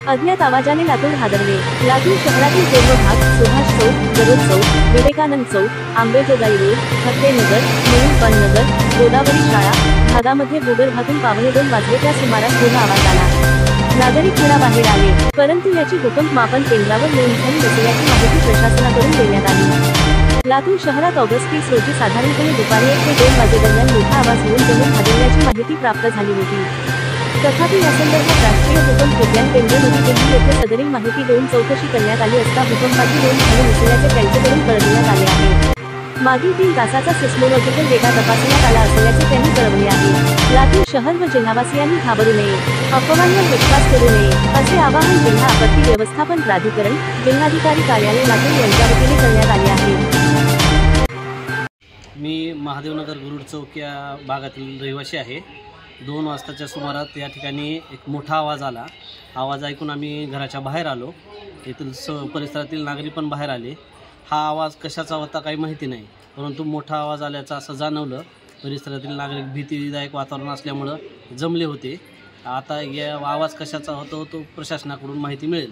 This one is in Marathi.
अज्ञात आवाजाने लातूर हादरले। लातूर शहरातील पूर्व भाग सुभाष चौक, गरुड चौक, विवेकानंद चौक, आंबेजोगाई रोड, फतेनगर, नगर, गोदावरी शाळा भागामध्ये भूगर्भातून 2:15 वाजलेच्या सुमारास गुन्हा आवाज आला। नागरिक घराबाहेर आले, परंतु याची भूकंप मापन केंद्रावर नोंद झाली नसल्याची माहिती प्रशासनाकडून देण्यात आली। लातूर शहरात ऑगस्ट 30 रोजी साधारणपणे दुपारी 1 ते 2 वाजेदरम्यान मोठा आवाज होऊन जमीन हादरल्याची माहिती प्राप्त झाली होती। तथापि यासंदर्भात राष्ट्रीय भूकंप विज्ञान केंद्र नवी दिल्ली येथे सदरील माहिती देऊन चौकशी करण्यात आली असता भूकंपाची नोंद झाली नसल्याचे त्यांच्याकडून कळविण्यात आले आहे। मागील 3 तासाचा सिस्मोलॉजिकल डेटा तपासण्यात आला असल्याचे त्यांनी कळवले आहे। लातूर शहर व जिल्हावासियांनी घाबरू नये, अफवांवर विश्वास करू नये, असे आवाहन जिल्हा आपत्ती व्यवस्थापन प्राधिकरण, जिल्हाधिकारी कार्यालय लातूर यांच्या वतीने करण्यात आले आहे। मी महादेवनगर गरुड चौक या भागातील रहिवासी आहे। 2 वाजताच्या सुमारास या ठिकाणी एक मोठा आवाज आला। आवाज ऐकून आम्ही घराच्या बाहेर आलो। येथील परिसरातील नागरिक पण बाहेर आले। हा आवाज कशाचा होता काही माहिती नाही, परंतु मोठा आवाज आल्याचं असं जाणवलं। परिसरातील नागरिक भीतीदायक वातावरण असल्यामुळं जमले होते। आता या आवाज कशाचा होतो तो प्रशासनाकडून माहिती मिळेल।